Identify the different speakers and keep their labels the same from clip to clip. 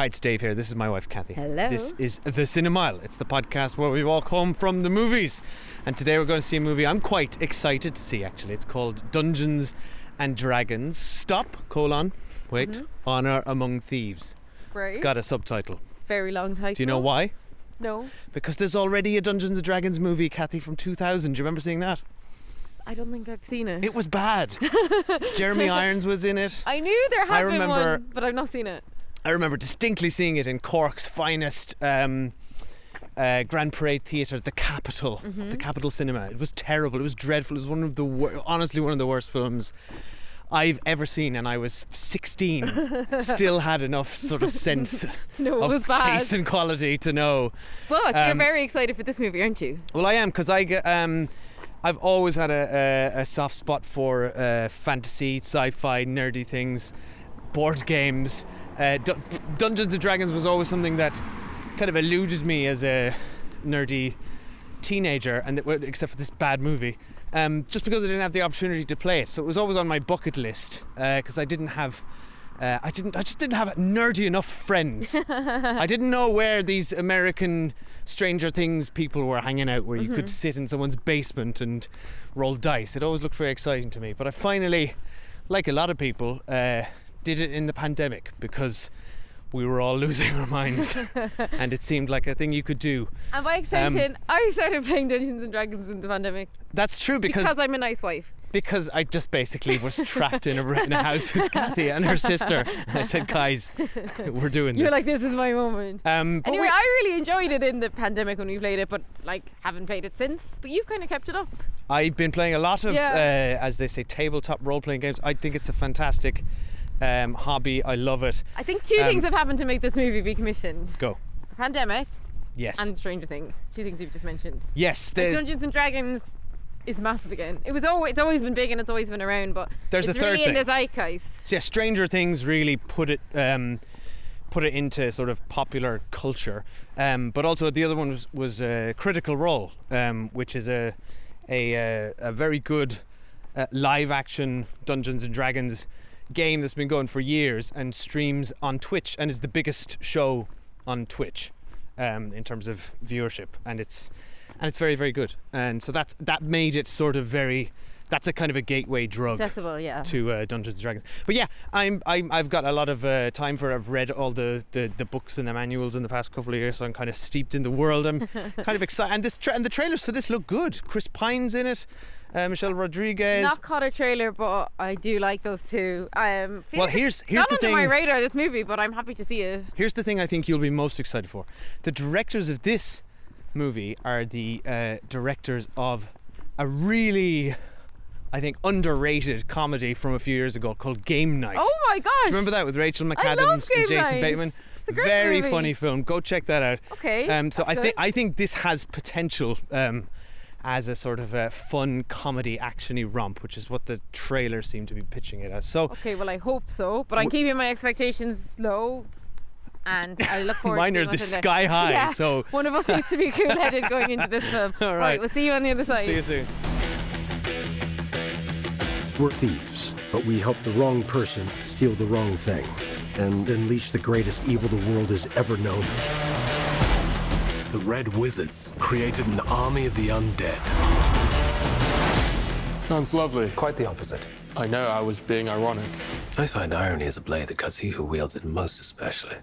Speaker 1: Hi, it's Dave here. This is my wife, Kathy.
Speaker 2: Hello.
Speaker 1: This is The Cinemile. It's the podcast where we walk home from the movies. And today we're going to see a movie I'm quite excited to see, actually. It's called Dungeons and Dragons. Honor Among Thieves.
Speaker 2: Right.
Speaker 1: It's got a subtitle.
Speaker 2: Very long title.
Speaker 1: Do you know why?
Speaker 2: No.
Speaker 1: Because there's already a Dungeons and Dragons movie, Kathy, from 2000. Do you remember seeing that?
Speaker 2: I don't think I've seen it.
Speaker 1: It was bad. Jeremy Irons was in it.
Speaker 2: I knew there had been
Speaker 1: remember-
Speaker 2: one, but I've not seen it.
Speaker 1: I remember distinctly seeing it in Cork's finest Grand Parade Theatre, the Capitol, the Capitol Cinema. It was terrible. It was dreadful. It was one of the honestly one of the worst films I've ever seen, and I was 16. Still had enough sort of sense
Speaker 2: To know it was
Speaker 1: of
Speaker 2: bad.
Speaker 1: taste and quality to know.
Speaker 2: But you're very excited for this movie, aren't you?
Speaker 1: Well, I am, because I've always had a soft spot for fantasy, sci-fi, nerdy things, board games. Dungeons and Dragons was always something that kind of eluded me as a nerdy teenager, and except for this bad movie, just because I didn't have the opportunity to play it. So it was always on my bucket list because I just didn't have nerdy enough friends. I didn't know where these American Stranger Things people were hanging out, where you could sit in someone's basement and roll dice. It always looked very exciting to me. But I finally, like a lot of people, did it in the pandemic because we were all losing our minds and it seemed like a thing you could do.
Speaker 2: And by extension, I started playing Dungeons and Dragons in the pandemic.
Speaker 1: That's true because
Speaker 2: I'm a nice wife.
Speaker 1: Because I just basically was trapped in a house with Kathy and her sister. And I said, guys, we're doing this.
Speaker 2: You're like, this is my moment.
Speaker 1: But
Speaker 2: Anyway, I really enjoyed it in the pandemic when we played it, but haven't played it since. But you've kind of kept it up.
Speaker 1: I've been playing a lot of, as they say, tabletop role-playing games. I think it's a fantastic hobby. I love it.
Speaker 2: I think two things have happened to make this movie be commissioned.
Speaker 1: Go.
Speaker 2: Pandemic
Speaker 1: Yes.
Speaker 2: and Stranger Things. Two things you've just mentioned.
Speaker 1: Yes.
Speaker 2: Like Dungeons and Dragons is massive again. It's always been big and it's always been around, but
Speaker 1: There's
Speaker 2: it's
Speaker 1: a third
Speaker 2: really in
Speaker 1: thing.
Speaker 2: the zeitgeist.
Speaker 1: Yeah, Stranger Things really put it into sort of popular culture, but also the other one was Critical Role, which is a very good live action Dungeons and Dragons game that's been going for years and streams on Twitch and is the biggest show on Twitch in terms of viewership, and it's very, very good. And so that made it sort of that's a kind of a gateway drug.
Speaker 2: Accessible, yeah.
Speaker 1: To Dungeons and Dragons. But yeah, I've got a lot of time for it. I've read all the books and the manuals in the past couple of years, so I'm kind of steeped in the world. I'm kind of excited. And the trailers for this look good. Chris Pine's in it. Michelle Rodriguez.
Speaker 2: Not caught a trailer, but I do like those two.
Speaker 1: Well, here's
Speaker 2: not
Speaker 1: the
Speaker 2: under
Speaker 1: thing.
Speaker 2: my radar, this movie, but I'm happy to see it.
Speaker 1: Here's the thing I think you'll be most excited for. The directors of this movie are the directors of a really, I think, underrated comedy from a few years ago called Game Night.
Speaker 2: Oh my gosh!
Speaker 1: Do you remember that with Rachel
Speaker 2: I love
Speaker 1: McAdams and
Speaker 2: Game
Speaker 1: Jason
Speaker 2: Night.
Speaker 1: Bateman?
Speaker 2: It's a great
Speaker 1: Very
Speaker 2: movie.
Speaker 1: funny film. Go check that out.
Speaker 2: Okay.
Speaker 1: So
Speaker 2: that's good.
Speaker 1: I think this has potential as a sort of a fun comedy actiony romp, which is what the trailers seem to be pitching it as. So
Speaker 2: Okay, well I hope so, but I'm keeping my expectations low, and I look forward
Speaker 1: mine
Speaker 2: to
Speaker 1: are
Speaker 2: seeing
Speaker 1: the
Speaker 2: what's in
Speaker 1: sky
Speaker 2: there.
Speaker 1: high.
Speaker 2: Yeah,
Speaker 1: So
Speaker 2: one of us needs to be cool-headed going into this film.
Speaker 1: All right.
Speaker 2: We'll see you on the other side.
Speaker 1: see you soon.
Speaker 3: We're thieves, but we help the wrong person steal the wrong thing and unleash the greatest evil the world has ever known.
Speaker 4: The Red Wizards created an army of the undead.
Speaker 5: Sounds lovely.
Speaker 6: Quite the opposite.
Speaker 5: I know, I was being ironic.
Speaker 6: I find irony is a blade that cuts he who wields it most especially.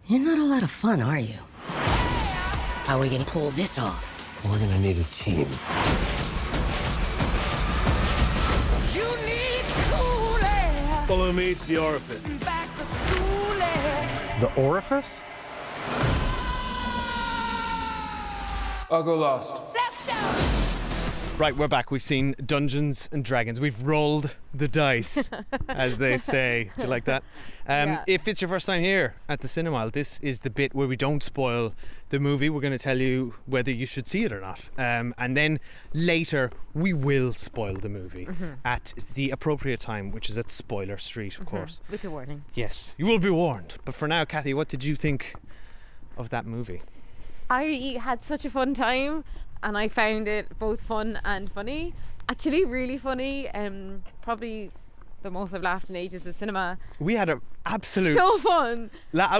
Speaker 7: You're not a lot of fun, are you? How are we gonna pull this off?
Speaker 6: We're gonna need a team.
Speaker 4: Follow me to the orifice.
Speaker 3: The orifice?
Speaker 5: I'll go last.
Speaker 1: Right, we're back. We've seen Dungeons and Dragons. We've rolled the dice, as they say. Do you like that?
Speaker 2: Yeah.
Speaker 1: If it's your first time here at the Cinemile, this is the bit where we don't spoil the movie. We're going to tell you whether you should see it or not. And then later, we will spoil the movie at the appropriate time, which is at Spoiler Street, of course.
Speaker 2: With a warning.
Speaker 1: Yes, you will be warned. But for now, Kathy, what did you think of that movie?
Speaker 2: I had such a fun time, and I found it both fun and funny. Actually, really funny. Probably the most I've laughed in ages at cinema.
Speaker 1: We had a absolute.
Speaker 2: So fun.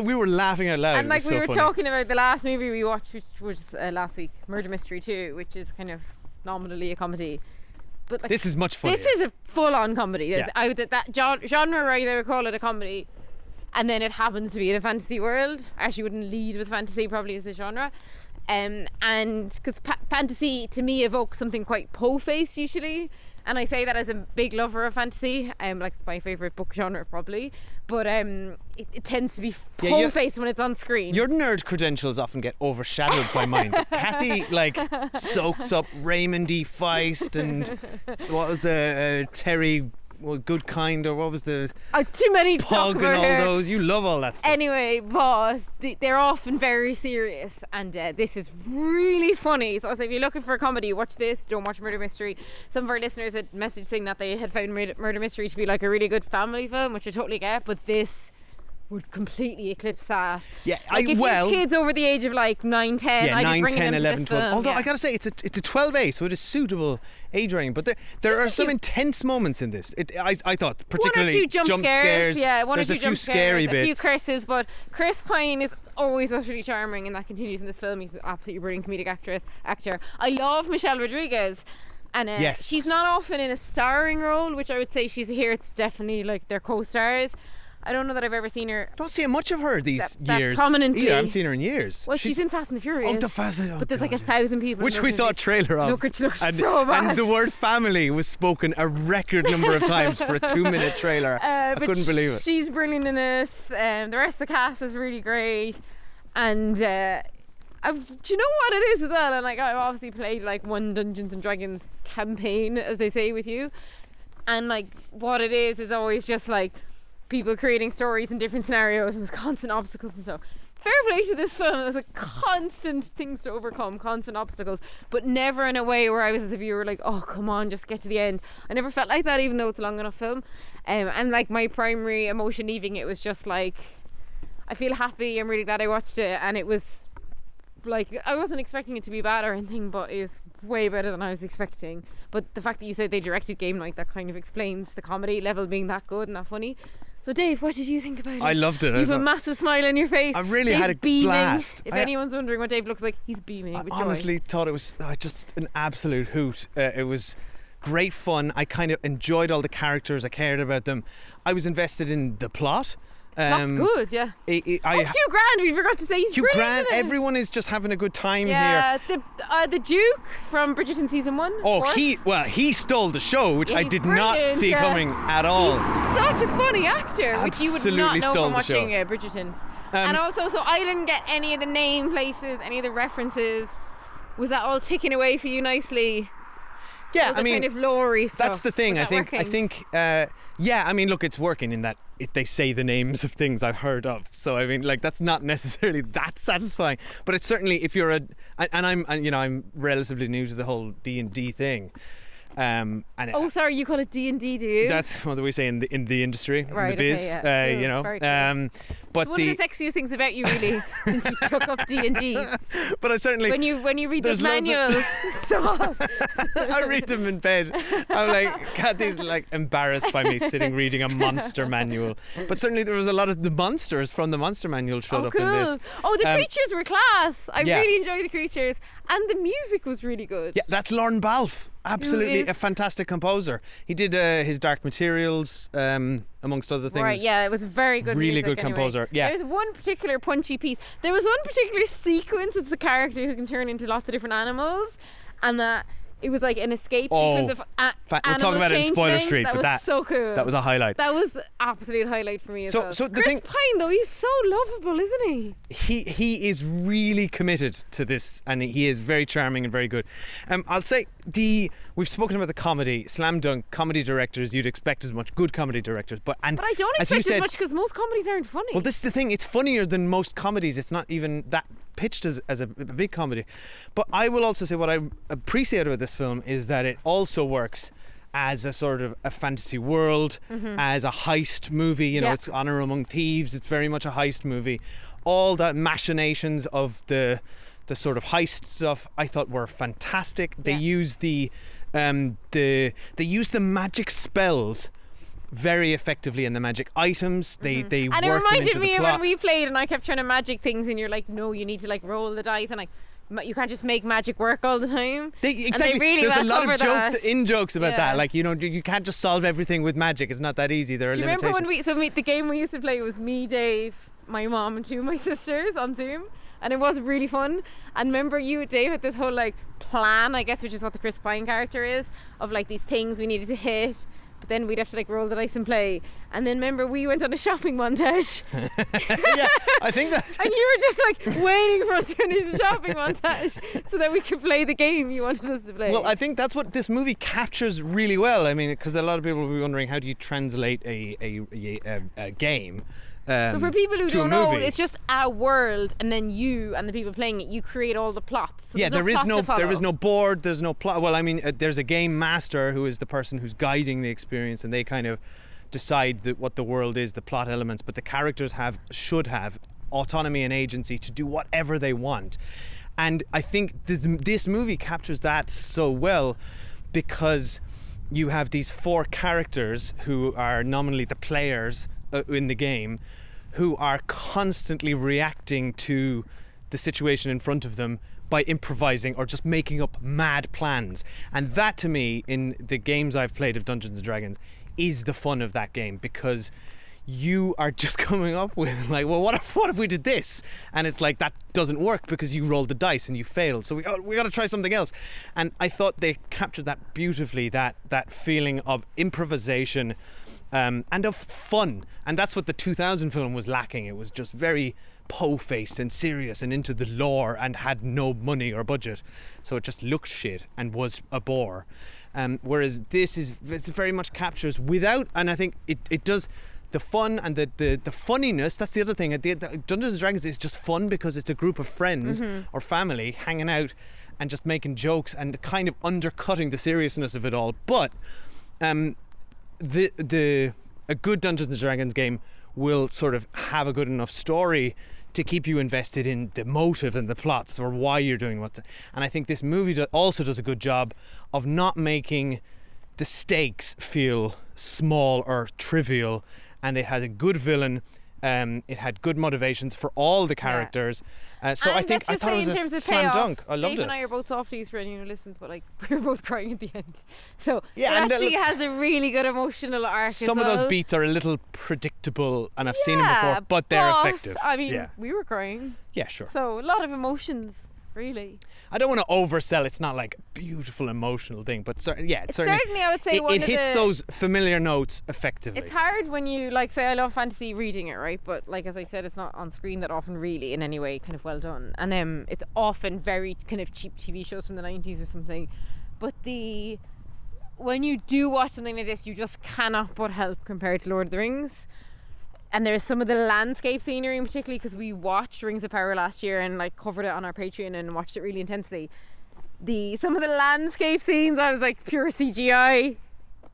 Speaker 1: We were laughing out loud.
Speaker 2: And
Speaker 1: It
Speaker 2: like
Speaker 1: was
Speaker 2: we
Speaker 1: so
Speaker 2: were
Speaker 1: funny.
Speaker 2: talking about the last movie we watched, which was last week, Murder Mystery 2, which is kind of nominally a comedy. But like,
Speaker 1: This is much funnier.
Speaker 2: this is a full-on comedy.
Speaker 1: Yeah.
Speaker 2: That genre, right? I would call it a comedy, and then it happens to be in a fantasy world. I actually wouldn't lead with fantasy probably as a genre, and because fantasy to me evokes something quite po-faced usually. And I say that as a big lover of fantasy. Like it's my favourite book genre probably. But it tends to be po-faced when it's on screen.
Speaker 1: Your nerd credentials often get overshadowed by mine. Kathy like soaks up Raymond E. Feist and what was Terry Good Kind, or what was the
Speaker 2: too many to talk
Speaker 1: Pug and
Speaker 2: about
Speaker 1: all
Speaker 2: here.
Speaker 1: those. You love all that stuff.
Speaker 2: Anyway, but they're often very serious, and this is really funny. So if you're looking for a comedy, watch this. Don't watch Murder Mystery. Some of our listeners had messaged saying that they had found Murder Mystery to be like a really good family film, which I totally get, but this would completely eclipse that.
Speaker 1: Yeah,
Speaker 2: like if you have kids over the age of like 9, 10,
Speaker 1: yeah,
Speaker 2: I'd
Speaker 1: 9,
Speaker 2: be bringing
Speaker 1: 10,
Speaker 2: them to
Speaker 1: 11,
Speaker 2: this
Speaker 1: 12.
Speaker 2: film,
Speaker 1: Although
Speaker 2: yeah.
Speaker 1: I gotta say, it's a 12A, so it is suitable age rating. But there are some intense moments in this. I thought particularly
Speaker 2: one or two jump scares. Yeah, one
Speaker 1: There's
Speaker 2: or two
Speaker 1: a few
Speaker 2: jump
Speaker 1: scary
Speaker 2: scares,
Speaker 1: bits.
Speaker 2: a few curses, but Chris Pine is always utterly charming, and that continues in this film. He's an absolutely brilliant comedic actor. I love Michelle Rodriguez. And
Speaker 1: Yes.
Speaker 2: she's not often in a starring role, which I would say she's here. It's definitely like their co-stars. I don't know that I've ever seen her.
Speaker 1: Don't see much of her these
Speaker 2: that
Speaker 1: years.
Speaker 2: prominently.
Speaker 1: Either. I haven't seen her in years.
Speaker 2: Well, she's in Fast and the Furious.
Speaker 1: Oh, the Fast and
Speaker 2: But there's like
Speaker 1: God,
Speaker 2: 1,000 people.
Speaker 1: which
Speaker 2: in
Speaker 1: we
Speaker 2: those
Speaker 1: saw a
Speaker 2: movies.
Speaker 1: trailer of.
Speaker 2: Look, it looks
Speaker 1: and,
Speaker 2: so bad.
Speaker 1: and the word family was spoken a record number of times for a 2-minute trailer. I
Speaker 2: but
Speaker 1: couldn't believe it.
Speaker 2: She's brilliant in this. The rest of the cast is really great. And do you know what it is as well? And like I've obviously played like one Dungeons and Dragons campaign, as they say, with you. And like what it is always just like people creating stories in different scenarios and there's constant obstacles and stuff. Fair play to this film. There's like constant things to overcome, constant obstacles, but never in a way where I was as a viewer like, oh come on, just get to the end. I never felt like that, even though it's a long enough film. And like my primary emotion leaving it was just like, I feel happy. I'm really glad I watched it, and it was like I wasn't expecting it to be bad or anything, but it was way better than I was expecting. But the fact that you said they directed Game Night, that kind of explains the comedy level being that good and that funny. So Dave, what did you think about it?
Speaker 1: I loved it.
Speaker 2: You have a massive smile on your face.
Speaker 1: I really
Speaker 2: Dave's
Speaker 1: had a
Speaker 2: beaming.
Speaker 1: blast.
Speaker 2: If
Speaker 1: I
Speaker 2: anyone's wondering what Dave looks like, he's beaming
Speaker 1: I
Speaker 2: with joy.
Speaker 1: honestly thought it was just an absolute hoot. It was great fun. I kind of enjoyed all the characters. I cared about them. I was invested in the plot.
Speaker 2: That's good, yeah.
Speaker 1: Hugh
Speaker 2: Hugh Grant, we forgot to say he's
Speaker 1: Hugh
Speaker 2: brilliant
Speaker 1: Grant,
Speaker 2: in it.
Speaker 1: everyone is just having a good time here.
Speaker 2: Yeah, the Duke from Bridgerton season 1.
Speaker 1: Oh,
Speaker 2: of course.
Speaker 1: he stole the show, which
Speaker 2: Yeah,
Speaker 1: I
Speaker 2: he's
Speaker 1: did not
Speaker 2: brilliant,
Speaker 1: see
Speaker 2: yeah.
Speaker 1: coming at all.
Speaker 2: He's such a funny actor, which you would
Speaker 1: Absolutely
Speaker 2: not know
Speaker 1: stole
Speaker 2: from
Speaker 1: the show.
Speaker 2: watching Bridgerton. And also, so I didn't get any of the name places, any of the references. Was that all ticking away for you nicely?
Speaker 1: Yeah,
Speaker 2: All the
Speaker 1: I mean,
Speaker 2: kind of lore-y stuff.
Speaker 1: that's the thing.
Speaker 2: Was
Speaker 1: I
Speaker 2: that
Speaker 1: think.
Speaker 2: working?
Speaker 1: Yeah. I mean, look, it's working in that they say the names of things I've heard of. So I mean, like that's not necessarily that satisfying. But it's certainly if you're I'm relatively new to the whole D&D thing. And
Speaker 2: Oh, sorry, you call it D&D, do you?
Speaker 1: that's what we say in the industry,
Speaker 2: Right,
Speaker 1: in the biz.
Speaker 2: okay, yeah.
Speaker 1: You know.
Speaker 2: Very cool.
Speaker 1: But
Speaker 2: it's one of the sexiest things about you, really, since you took up D&D.
Speaker 1: but I certainly
Speaker 2: When you read those
Speaker 1: there's loads of-
Speaker 2: manuals, so
Speaker 1: I read them in bed. I'm like, Kathy's like embarrassed by me sitting reading a monster manual. But certainly there was a lot of the monsters from the monster manual showed
Speaker 2: oh,
Speaker 1: up
Speaker 2: cool.
Speaker 1: in this.
Speaker 2: Oh, the creatures were class. I
Speaker 1: yeah.
Speaker 2: really enjoyed the creatures, and the music was really good.
Speaker 1: Yeah, that's Lorne Balfe. Absolutely
Speaker 2: is-
Speaker 1: a fantastic composer. He did his Dark Materials, amongst other things.
Speaker 2: Right, yeah, it was very good.
Speaker 1: Really
Speaker 2: music
Speaker 1: good
Speaker 2: anyway.
Speaker 1: composer, yeah.
Speaker 2: There's one particular punchy piece. There was one particular sequence. It's a character who can turn into lots of different animals, and that it was like an escape sequence of
Speaker 1: we'll talk about it in Spoiler
Speaker 2: changeling.
Speaker 1: Street,
Speaker 2: That
Speaker 1: but
Speaker 2: was
Speaker 1: that
Speaker 2: so cool.
Speaker 1: that was a highlight.
Speaker 2: That was absolute highlight for me as well.
Speaker 1: So the
Speaker 2: Chris
Speaker 1: thing-
Speaker 2: Pine, though, he's so lovable, isn't he?
Speaker 1: He is really committed to this, and he is very charming and very good. I'll say we've spoken about the comedy, slam dunk comedy directors. You'd expect as much good comedy directors, but
Speaker 2: But I don't
Speaker 1: as you
Speaker 2: expect as
Speaker 1: said,
Speaker 2: much because most comedies aren't funny.
Speaker 1: well, this is the thing. It's funnier than most comedies. It's not even that pitched as a big comedy. But I will also say what I appreciate about this film is that it also works as a sort of a fantasy world, as a heist movie. You know,
Speaker 2: Yeah.
Speaker 1: it's Honor Among Thieves. It's very much a heist movie. All the machinations of the sort of heist stuff I thought were fantastic. They
Speaker 2: Yeah.
Speaker 1: used they used the magic spells very effectively in the magic items. They
Speaker 2: And it
Speaker 1: work them
Speaker 2: reminded
Speaker 1: into the
Speaker 2: me of
Speaker 1: plot.
Speaker 2: when we played and I kept trying to magic things and you're like, no, you need to like roll the dice and like you can't just make magic work all the time.
Speaker 1: Exactly.
Speaker 2: really
Speaker 1: There's a
Speaker 2: well
Speaker 1: lot of
Speaker 2: cover that.
Speaker 1: jokes about
Speaker 2: Yeah.
Speaker 1: that. Like, you can't just solve everything with magic. It's not that easy. There are
Speaker 2: Do you
Speaker 1: limitations.
Speaker 2: remember when the game we used to play was me, Dave, my mom and 2 of my sisters on Zoom, and it was really fun. And remember you, Dave, had this whole like plan, I guess, which is what the Chris Pine character is, of like these things we needed to hit, but then we'd have to like roll the dice and play. And then remember we went on a shopping montage
Speaker 1: Yeah, I think that's...
Speaker 2: and you were just like waiting for us to finish the shopping montage so that we could play the game you wanted us to play.
Speaker 1: Well, I think that's what this movie captures really well. I mean, because a lot of people will be wondering, how do you translate a game
Speaker 2: so for people who
Speaker 1: to a
Speaker 2: don't know,
Speaker 1: movie?
Speaker 2: it's just a world, and then you and the people playing it, you create all the plots. So
Speaker 1: Yeah,
Speaker 2: there's plot to
Speaker 1: there is
Speaker 2: follow.
Speaker 1: no board, there's no plot. Well, I mean, there's a game master who is the person who's guiding the experience, and they kind of decide what the world is, the plot elements, but the characters should have autonomy and agency to do whatever they want. And I think this movie captures that so well, because you have these 4 characters who are nominally the players in the game, who are constantly reacting to the situation in front of them by improvising or just making up mad plans. And that, to me, in the games I've played of Dungeons & Dragons, is the fun of that game, because you are just coming up with like, well, what if we did this? And it's like, that doesn't work because you rolled the dice and you failed, so we got to try something else. And I thought they captured that beautifully, that feeling of improvisation and of fun. And that's what the 2000 film was lacking. It was just very po-faced and serious and into the lore and had no money or budget, so it just looked shit and was a bore. Whereas this very much captures without, and I think it does the fun and the funniness. That's the other thing. The Dungeons & Dragons is just fun because it's a group of friends or family hanging out and just making jokes and kind of undercutting the seriousness of it all. But a good Dungeons & Dragons game will sort of have a good enough story to keep you invested in the motive and the plots, or why you're doing what. And I think this movie also does a good job of not making the stakes feel small or trivial. And it had a good villain. It had good motivations for all the characters. So
Speaker 2: and
Speaker 1: I think I thought it was
Speaker 2: in terms
Speaker 1: a
Speaker 2: of
Speaker 1: slam
Speaker 2: payoff,
Speaker 1: dunk. I loved
Speaker 2: Dave
Speaker 1: it.
Speaker 2: and I are both softies for anyone who listens, but like we were both crying at the end. So
Speaker 1: Yeah,
Speaker 2: it
Speaker 1: and
Speaker 2: actually
Speaker 1: look,
Speaker 2: has a really good emotional arc.
Speaker 1: Some
Speaker 2: as
Speaker 1: of those
Speaker 2: well.
Speaker 1: beats are a little predictable, and I've seen them
Speaker 2: Yeah,
Speaker 1: before, but they're effective.
Speaker 2: I mean,
Speaker 1: yeah,
Speaker 2: we were crying.
Speaker 1: yeah, sure.
Speaker 2: So a lot of emotions, really.
Speaker 1: I don't want to oversell. It's not like a beautiful emotional thing, but certainly,
Speaker 2: I would say
Speaker 1: it,
Speaker 2: one
Speaker 1: it
Speaker 2: of
Speaker 1: hits
Speaker 2: the,
Speaker 1: those familiar notes effectively.
Speaker 2: It's hard when you like say I love fantasy reading it, right? But like as I said, it's not on screen that often, really, in any way, kind of well done. And it's often very kind of cheap TV shows from the 90s or something. But when you do watch something like this, you just cannot but help compared to Lord of the Rings. And there's some of the landscape scenery, particularly because we watched Rings of Power last year and like covered it on our Patreon and watched it really intensely. Some of the landscape scenes, I was like, pure CGI,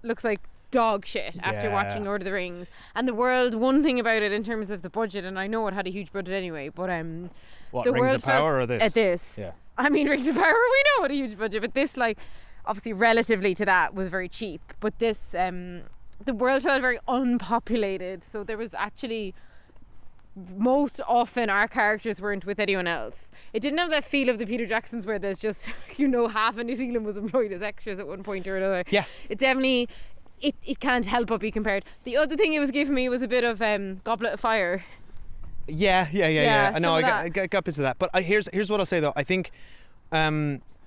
Speaker 2: looks like dog shit after
Speaker 1: Yeah.
Speaker 2: watching Lord of the Rings. And the world, one thing about it in terms of the budget, and I know it had a huge budget anyway, but
Speaker 1: What,
Speaker 2: the
Speaker 1: Rings
Speaker 2: world
Speaker 1: of Power or this?
Speaker 2: At this.
Speaker 1: Yeah.
Speaker 2: I mean, Rings of Power, we know what a huge budget, but this, like, obviously relatively to that was very cheap. But this, the world felt very unpopulated, so there was actually, most often our characters weren't with anyone else. It didn't have that feel of the Peter Jacksons where there's just, half of New Zealand was employed as extras at one point or another.
Speaker 1: Yeah.
Speaker 2: It definitely, it can't help but be compared. The other thing it was giving me was a bit of Goblet of Fire.
Speaker 1: Yeah. I know,
Speaker 2: some of
Speaker 1: I got bits of that. But here's what I'll say though. I think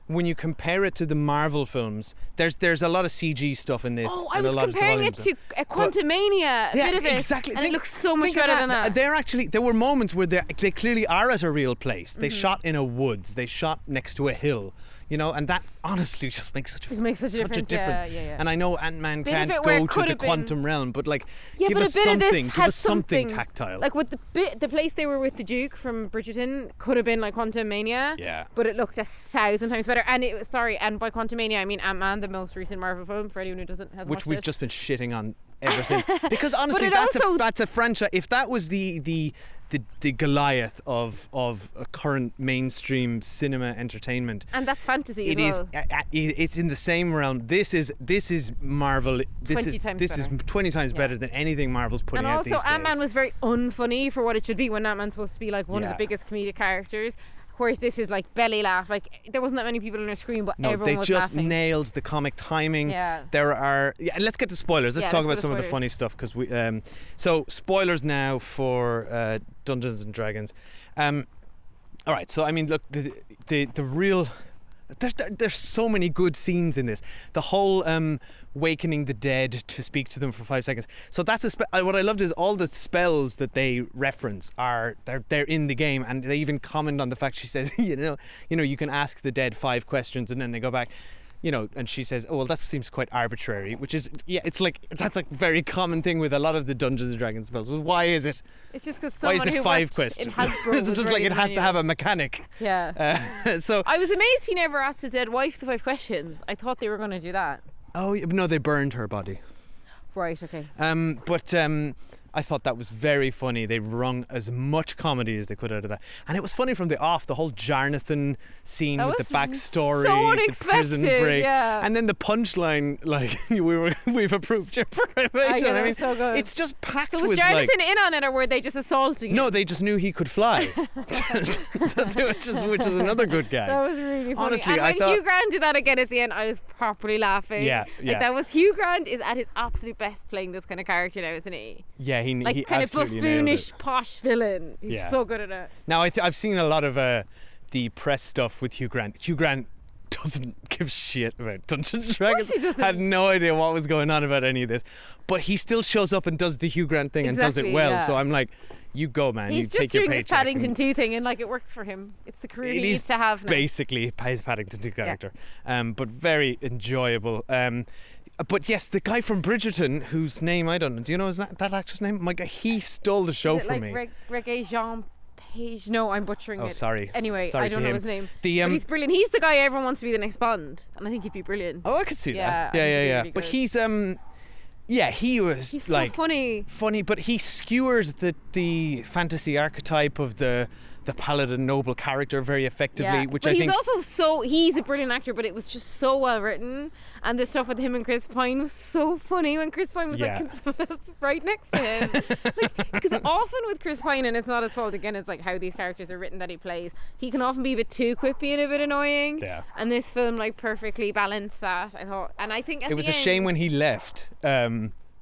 Speaker 1: when you compare it to the Marvel films, there's a lot of CG stuff in this.
Speaker 2: Oh, I
Speaker 1: and a
Speaker 2: was
Speaker 1: lot of the
Speaker 2: comparing it
Speaker 1: volumes.
Speaker 2: to a Quantumania
Speaker 1: Yeah,
Speaker 2: bit of it.
Speaker 1: exactly.
Speaker 2: And it looks so much
Speaker 1: think of
Speaker 2: better than that.
Speaker 1: There were moments where they clearly are at a real place. They
Speaker 2: Mm-hmm.
Speaker 1: shot in a woods. They shot next to a hill. And that honestly just makes such a difference.
Speaker 2: Yeah.
Speaker 1: And I know Ant-Man
Speaker 2: Bit of
Speaker 1: can't
Speaker 2: it where
Speaker 1: go
Speaker 2: it
Speaker 1: to
Speaker 2: could
Speaker 1: the
Speaker 2: have been-
Speaker 1: quantum realm, but like,
Speaker 2: Yeah,
Speaker 1: give
Speaker 2: but
Speaker 1: us
Speaker 2: a bit of this
Speaker 1: something. Give
Speaker 2: has
Speaker 1: us something tactile.
Speaker 2: Like with the place they were with the Duke from Bridgerton could have been like Quantumania.
Speaker 1: Yeah.
Speaker 2: But it looked 1,000 times better. And and by Quantumania I mean Ant-Man, the most recent Marvel film, for anyone who hasn't
Speaker 1: Which
Speaker 2: watched
Speaker 1: we've
Speaker 2: it.
Speaker 1: just been shitting on ever since. Because honestly,
Speaker 2: it
Speaker 1: that's
Speaker 2: also-
Speaker 1: that's a franchise. If that was the Goliath of a current mainstream cinema entertainment,
Speaker 2: And that's fantasy
Speaker 1: it
Speaker 2: as
Speaker 1: is.
Speaker 2: well.
Speaker 1: It's in the same realm. This is Marvel. This
Speaker 2: 20
Speaker 1: is
Speaker 2: times
Speaker 1: this is
Speaker 2: better.
Speaker 1: 20 times
Speaker 2: Yeah.
Speaker 1: better than anything Marvel's putting
Speaker 2: And
Speaker 1: out
Speaker 2: also,
Speaker 1: these days.
Speaker 2: Ant-Man was very unfunny for what it should be when Ant-Man's supposed to be like one of
Speaker 1: Yeah.
Speaker 2: the biggest comedic characters. Whereas this is like belly laugh. Like there wasn't that many people on the screen, but
Speaker 1: No,
Speaker 2: everyone
Speaker 1: they
Speaker 2: was
Speaker 1: just
Speaker 2: laughing.
Speaker 1: nailed the comic timing.
Speaker 2: Yeah.
Speaker 1: There are. Yeah, and let's get to spoilers. Let's
Speaker 2: Yeah,
Speaker 1: talk
Speaker 2: let's
Speaker 1: about
Speaker 2: go to
Speaker 1: some of the
Speaker 2: spoilers.
Speaker 1: funny stuff because we. So spoilers now for Dungeons and Dragons. All right. So I mean, look, the real. There's so many good scenes in this. The whole wakening the dead to speak to them for 5 seconds. So that's what I loved is all the spells that they reference they're in the game, and they even comment on the fact she says, you know, you can ask the dead 5 questions and then they go back. You know, and she says, "Oh well, that seems quite arbitrary," which is, it's like that's a very common thing with a lot of the Dungeons and Dragons spells. Well, why is it?
Speaker 2: It's just because
Speaker 1: Why
Speaker 2: someone
Speaker 1: is it
Speaker 2: who
Speaker 1: 5
Speaker 2: worked
Speaker 1: questions?
Speaker 2: in Hasbro
Speaker 1: It's
Speaker 2: was
Speaker 1: just like
Speaker 2: really
Speaker 1: it has to
Speaker 2: familiar.
Speaker 1: have a mechanic.
Speaker 2: Yeah.
Speaker 1: So
Speaker 2: I was amazed he never asked his dead wife the 5 questions. I thought they were going to do that.
Speaker 1: no, they burned her body.
Speaker 2: Right. Okay.
Speaker 1: But I thought that was very funny. They wrung as much comedy as they could out of that, and it was funny from the off. The whole Jarnathan scene
Speaker 2: That
Speaker 1: with
Speaker 2: was
Speaker 1: the backstory,
Speaker 2: so
Speaker 1: the prison
Speaker 2: unexpected,
Speaker 1: break,
Speaker 2: yeah.
Speaker 1: and then the punchline, like we've approved your probation.
Speaker 2: I know,
Speaker 1: I mean,
Speaker 2: it's so good.
Speaker 1: it's just packed
Speaker 2: So was
Speaker 1: with
Speaker 2: Jonathan
Speaker 1: like.
Speaker 2: in on it, or were they just assaulting him?
Speaker 1: No, they just knew he could fly, which is another good gag.
Speaker 2: That was really funny.
Speaker 1: Honestly,
Speaker 2: and
Speaker 1: I
Speaker 2: when
Speaker 1: thought-
Speaker 2: Hugh Grant did that again at the end, I was properly laughing.
Speaker 1: Yeah, yeah.
Speaker 2: Like that was Hugh Grant is at his absolute best playing this kind of character now, isn't he?
Speaker 1: Yeah, he
Speaker 2: Like kind of
Speaker 1: absolutely nailed
Speaker 2: buffoonish,
Speaker 1: it.
Speaker 2: posh villain. He's
Speaker 1: Yeah.
Speaker 2: so good at it.
Speaker 1: Now I've seen a lot of the press stuff with Hugh Grant. Hugh Grant doesn't give shit about Dungeons and Dragons.
Speaker 2: he doesn't.
Speaker 1: Had no idea what was going on about any of this, but he still shows up and does the Hugh Grant thing and does it
Speaker 2: Exactly,
Speaker 1: well.
Speaker 2: yeah.
Speaker 1: So I'm like, you go, man.
Speaker 2: He's
Speaker 1: you
Speaker 2: just
Speaker 1: take your
Speaker 2: doing this
Speaker 1: paycheck.
Speaker 2: Paddington
Speaker 1: and
Speaker 2: 2 thing, and like it works for him. It's the career he
Speaker 1: it
Speaker 2: needs
Speaker 1: is
Speaker 2: to have now.
Speaker 1: basically his Paddington 2 character, but very enjoyable. But yes, the guy from Bridgerton, whose name I don't know. Do you know that actor's name? My God, he stole the show
Speaker 2: Is it
Speaker 1: from
Speaker 2: like
Speaker 1: me.
Speaker 2: Reggae Jean Page? No, I'm butchering
Speaker 1: Oh,
Speaker 2: it.
Speaker 1: sorry.
Speaker 2: Anyway,
Speaker 1: Sorry
Speaker 2: I don't
Speaker 1: to
Speaker 2: know
Speaker 1: him.
Speaker 2: his name.
Speaker 1: The,
Speaker 2: but he's brilliant. He's the guy everyone wants to be the next Bond, and I think he'd be brilliant.
Speaker 1: Oh, I could see
Speaker 2: Yeah,
Speaker 1: that.
Speaker 2: I think he'd be
Speaker 1: Yeah.
Speaker 2: really
Speaker 1: But
Speaker 2: good.
Speaker 1: he's yeah, he was
Speaker 2: He's
Speaker 1: like
Speaker 2: so funny.
Speaker 1: but he skewered the fantasy archetype of the paladin noble character very effectively,
Speaker 2: Yeah.
Speaker 1: which
Speaker 2: but
Speaker 1: I
Speaker 2: he's
Speaker 1: think
Speaker 2: also he's a brilliant actor, but it was just so well written, and the stuff with him and Chris Pine was so funny when Chris Pine was
Speaker 1: Yeah.
Speaker 2: like "Can someone else right next to him," because often with Chris Pine, and it's not his fault again, it's like how these characters are written that he plays. He can often be a bit too quippy and a bit annoying.
Speaker 1: Yeah.
Speaker 2: And this film like perfectly balanced that, I thought, and I think at
Speaker 1: it was
Speaker 2: the
Speaker 1: a shame
Speaker 2: end-
Speaker 1: when he left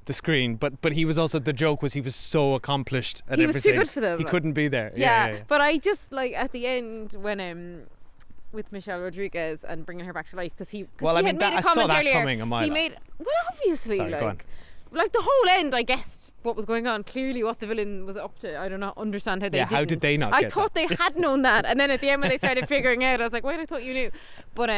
Speaker 1: the screen, but he was also, the joke was he was so accomplished at
Speaker 2: He was too
Speaker 1: everything.
Speaker 2: good for them.
Speaker 1: He couldn't be there.
Speaker 2: Yeah, but I just like at the end when with Michelle Rodriguez and bringing her back to life because he. 'cause
Speaker 1: Well,
Speaker 2: he
Speaker 1: I
Speaker 2: had
Speaker 1: mean,
Speaker 2: made
Speaker 1: that-
Speaker 2: a
Speaker 1: I saw
Speaker 2: comment
Speaker 1: that
Speaker 2: earlier.
Speaker 1: coming a mile
Speaker 2: He
Speaker 1: off.
Speaker 2: made obviously
Speaker 1: Sorry, go on.
Speaker 2: like the whole end. I guess what was going on. Clearly, what the villain was up to. I do not understand how they.
Speaker 1: Yeah, how
Speaker 2: didn't.
Speaker 1: did they not
Speaker 2: I
Speaker 1: get
Speaker 2: thought they had known that, and then at the end when they started figuring out, I was like, wait, I thought you knew. But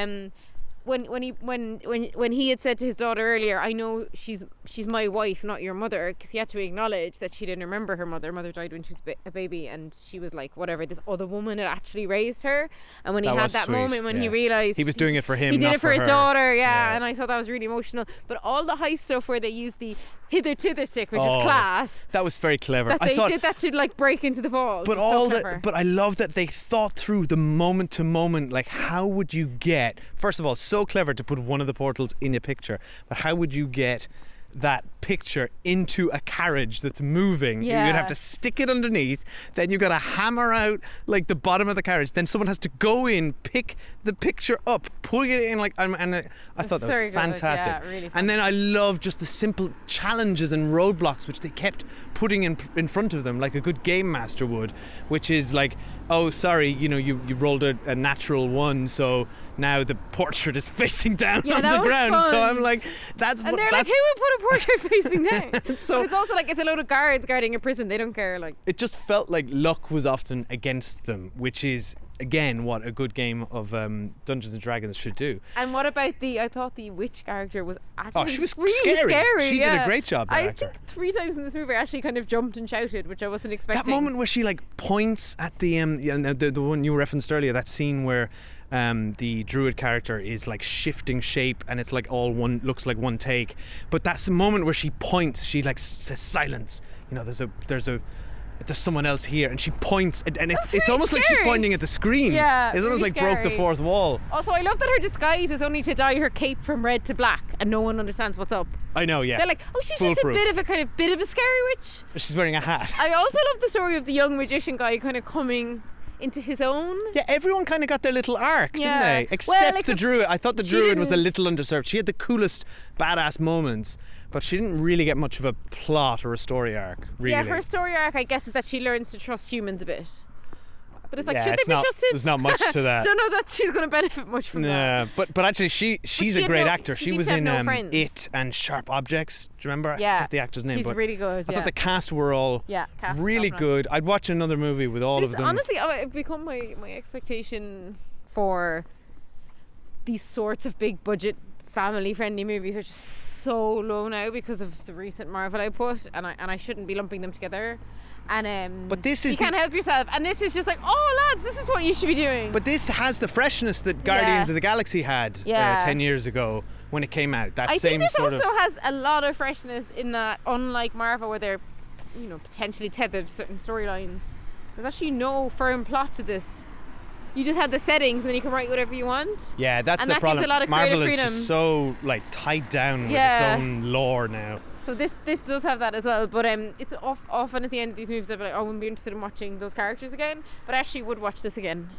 Speaker 2: when he had said to his daughter earlier, I know she's my wife, not your mother, because he had to acknowledge that she didn't remember her mother. Her mother died when she was a baby, and she was like, whatever, this other woman had actually raised her. And when he
Speaker 1: That
Speaker 2: had
Speaker 1: was
Speaker 2: that
Speaker 1: sweet,
Speaker 2: moment when he
Speaker 1: yeah.
Speaker 2: realised
Speaker 1: He was doing it for him,
Speaker 2: he did
Speaker 1: not
Speaker 2: it for
Speaker 1: for
Speaker 2: his
Speaker 1: her.
Speaker 2: daughter, yeah,
Speaker 1: Yeah.
Speaker 2: and I thought that was really emotional. But all the heist stuff where they used the hither-thither stick, which
Speaker 1: Oh,
Speaker 2: is class,
Speaker 1: that was very clever.
Speaker 2: that
Speaker 1: I
Speaker 2: they
Speaker 1: thought,
Speaker 2: did that to like break into the vault.
Speaker 1: but
Speaker 2: It was
Speaker 1: all
Speaker 2: so
Speaker 1: that,
Speaker 2: clever.
Speaker 1: but I love that they thought through the moment to moment, like how would you get, first of all, so clever to put one of the portals in a picture, but how would you get that picture into a carriage that's moving?
Speaker 2: Yeah.
Speaker 1: You'd have to stick it underneath, then you've got to hammer out like the bottom of the carriage, then someone has to go in, pick the picture up, put it in, like, and I thought that was
Speaker 2: very good,
Speaker 1: fantastic.
Speaker 2: yeah, really
Speaker 1: and then I love just the simple challenges and roadblocks which they kept putting in front of them, like a good game master would, which is like, oh sorry, you rolled a natural one, so now the portrait is facing down
Speaker 2: Yeah,
Speaker 1: on
Speaker 2: that
Speaker 1: the
Speaker 2: was
Speaker 1: ground. So
Speaker 2: fun.
Speaker 1: I'm like, that's
Speaker 2: And
Speaker 1: what
Speaker 2: they're like,
Speaker 1: that's
Speaker 2: who would put a portrait facing down?
Speaker 1: So-
Speaker 2: But it's also like it's a load of guards guarding a prison. They don't care. Like,
Speaker 1: it just felt like luck was often against them, which is again what a good game of Dungeons and Dragons should do.
Speaker 2: and what about I thought the witch character was actually
Speaker 1: Oh, she was
Speaker 2: really scary.
Speaker 1: She did a
Speaker 2: yeah.
Speaker 1: great job, that
Speaker 2: I
Speaker 1: actor.
Speaker 2: think 3 times in this movie I actually kind of jumped and shouted, which I wasn't expecting.
Speaker 1: That moment where she like points at the one you referenced earlier, that scene where the druid character is like shifting shape, and it's like all one, looks like one take. But that's the moment where she points. She like says silence. You know, there's someone else here, and she points, and it's almost like she's pointing at the screen.
Speaker 2: Yeah,
Speaker 1: it's almost
Speaker 2: really
Speaker 1: like broke the
Speaker 2: scary.
Speaker 1: fourth wall.
Speaker 2: Also, I love that her disguise is only to dye her cape from red to black, and no one understands what's up.
Speaker 1: I know, yeah.
Speaker 2: They're like, oh, she's just a
Speaker 1: Foolproof.
Speaker 2: bit of a scary witch.
Speaker 1: She's wearing a hat.
Speaker 2: I also love the story of the young magician guy kind of coming into his own.
Speaker 1: Yeah, everyone kind of got their little arc,
Speaker 2: Yeah.
Speaker 1: didn't they? Except
Speaker 2: Well, like
Speaker 1: the druid. I thought the
Speaker 2: she
Speaker 1: druid was a
Speaker 2: didn't-
Speaker 1: little underserved. She had the coolest, badass moments, but she didn't really get much of a plot or a story arc, really.
Speaker 2: Yeah, her story arc, I guess, is that she learns to trust humans a bit. But it's like,
Speaker 1: Yeah,
Speaker 2: should
Speaker 1: it's
Speaker 2: they be
Speaker 1: not-
Speaker 2: trusted?
Speaker 1: there's not much to that.
Speaker 2: Don't know that she's going to benefit much from that.
Speaker 1: Nah, but actually she's
Speaker 2: she
Speaker 1: a
Speaker 2: had
Speaker 1: great
Speaker 2: no-
Speaker 1: actor.
Speaker 2: she
Speaker 1: She
Speaker 2: seems
Speaker 1: was
Speaker 2: to have
Speaker 1: in
Speaker 2: no friends.
Speaker 1: It and Sharp Objects. Do you remember?
Speaker 2: Yeah,
Speaker 1: I forget the actor's name,
Speaker 2: she's
Speaker 1: but
Speaker 2: really good.
Speaker 1: I
Speaker 2: Yeah.
Speaker 1: thought the cast were all
Speaker 2: Yeah, cast was
Speaker 1: really
Speaker 2: top-notch.
Speaker 1: good. I'd watch another movie with all of them.
Speaker 2: Honestly, it's become my expectation for these sorts of big budget, family friendly movies are just so low now because of the recent Marvel output, and I shouldn't be lumping them together. And
Speaker 1: But this is
Speaker 2: you can't
Speaker 1: the-
Speaker 2: help yourself, and this is just like, oh lads, this is what you should be doing.
Speaker 1: But this has the freshness that Guardians of the Galaxy had
Speaker 2: Yeah.
Speaker 1: 10 years ago when it came out. That
Speaker 2: I
Speaker 1: same
Speaker 2: think this
Speaker 1: sort
Speaker 2: also
Speaker 1: of.
Speaker 2: has a lot of freshness in that, unlike Marvel, where they're, you know, potentially tethered to certain storylines, there's actually no firm plot to this. You just have the settings, and then you can write whatever you want.
Speaker 1: Yeah, that's
Speaker 2: and
Speaker 1: the
Speaker 2: that
Speaker 1: problem.
Speaker 2: gives a lot of
Speaker 1: Marvel
Speaker 2: creative
Speaker 1: is
Speaker 2: freedom.
Speaker 1: just so like tied down
Speaker 2: Yeah.
Speaker 1: with its own lore now.
Speaker 2: So this does have that as well, but it's often at the end of these movies I'd be like, oh, I wouldn't be interested in watching those characters again, but I actually would watch this again,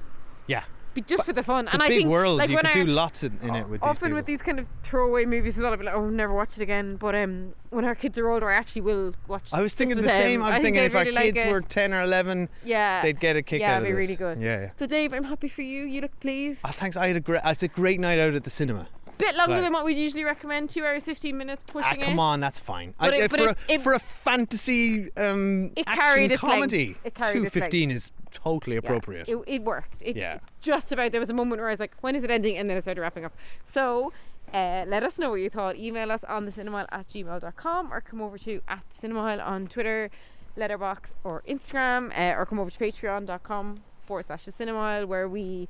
Speaker 1: Yeah.
Speaker 2: just for the fun.
Speaker 1: It's
Speaker 2: and
Speaker 1: a
Speaker 2: I
Speaker 1: big
Speaker 2: think,
Speaker 1: world.
Speaker 2: like,
Speaker 1: You
Speaker 2: when
Speaker 1: could
Speaker 2: I-
Speaker 1: do lots in it with these
Speaker 2: often
Speaker 1: people.
Speaker 2: with these kind of throwaway movies as well, I'd be like, oh, I'll never watch it again. But when our kids are older, I actually will watch.
Speaker 1: I was
Speaker 2: this
Speaker 1: thinking
Speaker 2: with
Speaker 1: the
Speaker 2: them.
Speaker 1: same. I was
Speaker 2: think
Speaker 1: thinking
Speaker 2: they'd
Speaker 1: if our
Speaker 2: really like
Speaker 1: kids
Speaker 2: it.
Speaker 1: were 10 or 11,
Speaker 2: yeah,
Speaker 1: they'd get a kick
Speaker 2: yeah,
Speaker 1: out of
Speaker 2: it'd be
Speaker 1: this.
Speaker 2: really good.
Speaker 1: Yeah.
Speaker 2: So Dave, I'm happy for you. You look pleased.
Speaker 1: Oh, thanks. I had a great night out at the cinema.
Speaker 2: Bit longer
Speaker 1: Right.
Speaker 2: than what we'd usually recommend. 2 hours 15 minutes pushing
Speaker 1: Come
Speaker 2: it.
Speaker 1: on, that's fine.
Speaker 2: But
Speaker 1: For a fantasy
Speaker 2: carried
Speaker 1: action
Speaker 2: its length.
Speaker 1: comedy,
Speaker 2: It carried its
Speaker 1: 2:15 is totally
Speaker 2: Yeah,
Speaker 1: appropriate.
Speaker 2: it worked.
Speaker 1: Yeah.
Speaker 2: Just about. There was a moment where I was like, when is it ending? And then it started wrapping up. So let us know what you thought. Email us on thecinemile@gmail.com, or come over to @thecinemile on Twitter, Letterboxd, or Instagram, or come over to patreon.com/thecinemile, where we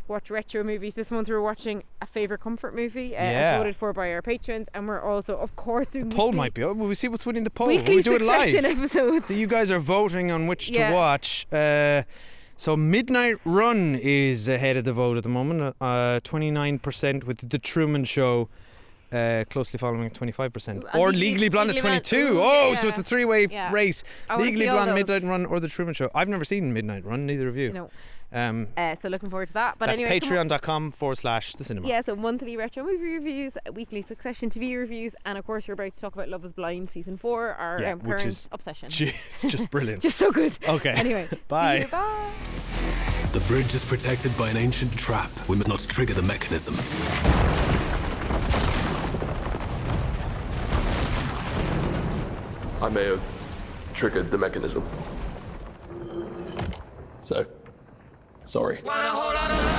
Speaker 2: watch retro movies. This month we're watching a favourite comfort movie
Speaker 1: Yeah.
Speaker 2: voted for by our patrons, and we're also, of course, doing
Speaker 1: Poll
Speaker 2: weekly-
Speaker 1: might be up. Will we see what's winning the poll?
Speaker 2: weekly
Speaker 1: We do it
Speaker 2: Succession
Speaker 1: live.
Speaker 2: episodes.
Speaker 1: You guys are voting on which
Speaker 2: Yeah.
Speaker 1: to watch. So Midnight Run is ahead of the vote at the moment, 29%, with The Truman Show closely following at 25%. Or Legally Blonde at
Speaker 2: Legally Blonde.
Speaker 1: 22.
Speaker 2: Ooh,
Speaker 1: Oh,
Speaker 2: yeah.
Speaker 1: so it's a three-way
Speaker 2: Yeah.
Speaker 1: race.
Speaker 2: I wanna
Speaker 1: Legally
Speaker 2: see all
Speaker 1: Blonde,
Speaker 2: those.
Speaker 1: Midnight Run, or The Truman Show. I've never seen Midnight Run, neither of you.
Speaker 2: No.
Speaker 1: So
Speaker 2: So looking forward to that. But
Speaker 1: that's
Speaker 2: anyway, come on.
Speaker 1: patreon.com/thecinema.
Speaker 2: Yeah, so monthly retro movie reviews, weekly Succession TV reviews, and of course we're about to talk about Love is Blind season 4, our
Speaker 1: Yeah, which
Speaker 2: current
Speaker 1: is-
Speaker 2: obsession.
Speaker 1: It's just brilliant.
Speaker 2: Just so good.
Speaker 1: Okay.
Speaker 2: Anyway,
Speaker 1: Bye.
Speaker 2: See you, bye.
Speaker 4: The bridge is protected by an ancient trap. We must not trigger the mechanism.
Speaker 5: I may have triggered the mechanism. So, sorry.
Speaker 8: Want a whole lot of love.